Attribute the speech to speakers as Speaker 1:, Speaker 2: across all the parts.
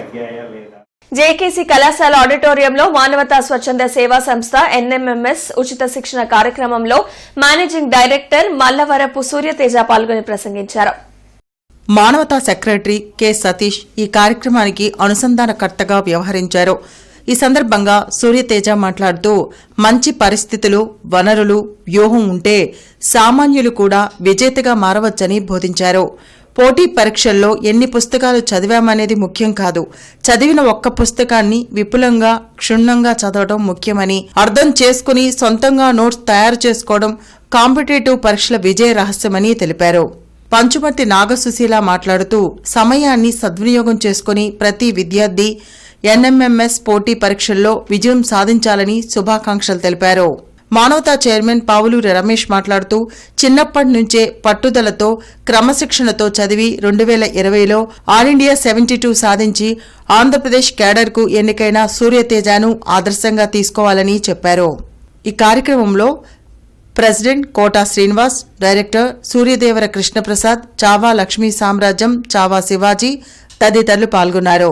Speaker 1: తగ్గాయా లేదా?
Speaker 2: జేకేసీ కళాశాల ఆడిటోరియంలో మానవతా స్వచ్ఛంద సేవా సంస్థ ఎన్ఎంఎంఎస్ ఉచిత శిక్షణ కార్యక్రమంలో మేనేజింగ్ డైరెక్టర్ మల్లవరపు సూర్యతేజ పాల్గొని ప్రసంగించారు.
Speaker 3: మానవతా సెక్రటరీ కె సతీష్ ఈ కార్యక్రమానికి అనుసంధానకర్తగా వ్యవహరించారు. ఈ సందర్భంగా సూర్యతేజ మాట్లాడుతూ మంచి పరిస్థితులు, వనరులు, వ్యూహం ఉంటే సామాన్యులు కూడా విజేతగా మారవచ్చని బోధించారు. పోటీ పరీక్షల్లో ఎన్ని పుస్తకాలు చదివామనేది ముఖ్యం కాదు, చదివిన ఒక్క పుస్తకాన్ని విపులంగా క్షుణ్ణంగా చదవడం ముఖ్యమని, అర్థం చేసుకుని సొంతంగా నోట్స్ తయారు చేసుకోవడం కాంపిటేటివ్ పరీక్షల విజయ రహస్యమని తెలిపారు. పంచుమర్తి నాగసుశీల మాట్లాడుతూ సమయాన్ని సద్వినియోగం చేసుకుని ప్రతి విద్యార్థి ఎన్ఎంఎంఎస్ పోటీ పరీక్షల్లో విజయం సాధించాలని శుభాకాంక్షలు తెలిపారు. మానవతా చైర్మన్ పావులూరి రమేష్ మాట్లాడుతూ చిన్నప్పటి నుంచే పట్టుదలతో క్రమశిక్షణతో చదివి 2020లో ఆల్ ఇండియా 72 సాధించి ఆంధ్రప్రదేశ్ క్యాడర్కు ఎన్నికైన సూర్యతేజను ఆదర్శంగా తీసుకోవాలని చెప్పారు. ఈ కార్యక్రమంలో ప్రెసిడెంట్ కోటా శ్రీనివాస్, డైరెక్టర్ సూర్యదేవర కృష్ణప్రసాద్, చావా లక్ష్మీ సామ్రాజ్యం, చావా శివాజీ తదితరులు పాల్గొన్నారు.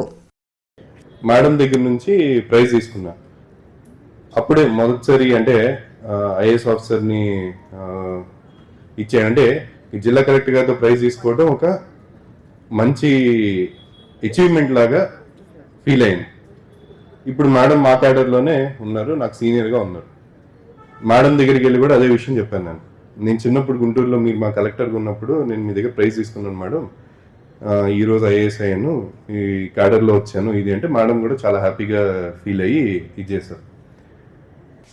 Speaker 4: మేడం దగ్గర నుంచి ప్రైజ్ తీసుకున్నా. అప్పుడే మొదటిసారి అంటే ఐఏఎస్ ఆఫీసర్ని ఇచ్చానంటే జిల్లా కలెక్టర్ గారితో ప్రైజ్ తీసుకోవడం ఒక మంచి అచీవ్మెంట్ లాగా ఫీల్ అయింది. ఇప్పుడు మేడం మా క్యాడర్లోనే ఉన్నారు, నాకు సీనియర్గా ఉన్నారు. మేడం దగ్గరికి వెళ్ళి కూడా అదే విషయం చెప్పాను. నేను చిన్నప్పుడు గుంటూరులో మీరు మా కలెక్టర్గా ఉన్నప్పుడు నేను మీ దగ్గర ప్రైజ్ తీసుకున్నాను మేడం, ఈరోజు ఐఏఎస్ అయ్యాను, ఈ క్యాడర్లో వచ్చాను ఇది అంటే మేడం కూడా చాలా హ్యాపీగా ఫీల్ అయ్యి ఇది చేశారు.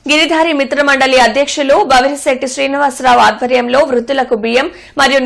Speaker 2: గిరిధారి మిత్రమండలి అధ్యక్షులు బవిరిశెట్టి శ్రీనివాసరావు ఆధ్వర్యంలో వృద్ధులకు బియ్యం మరియు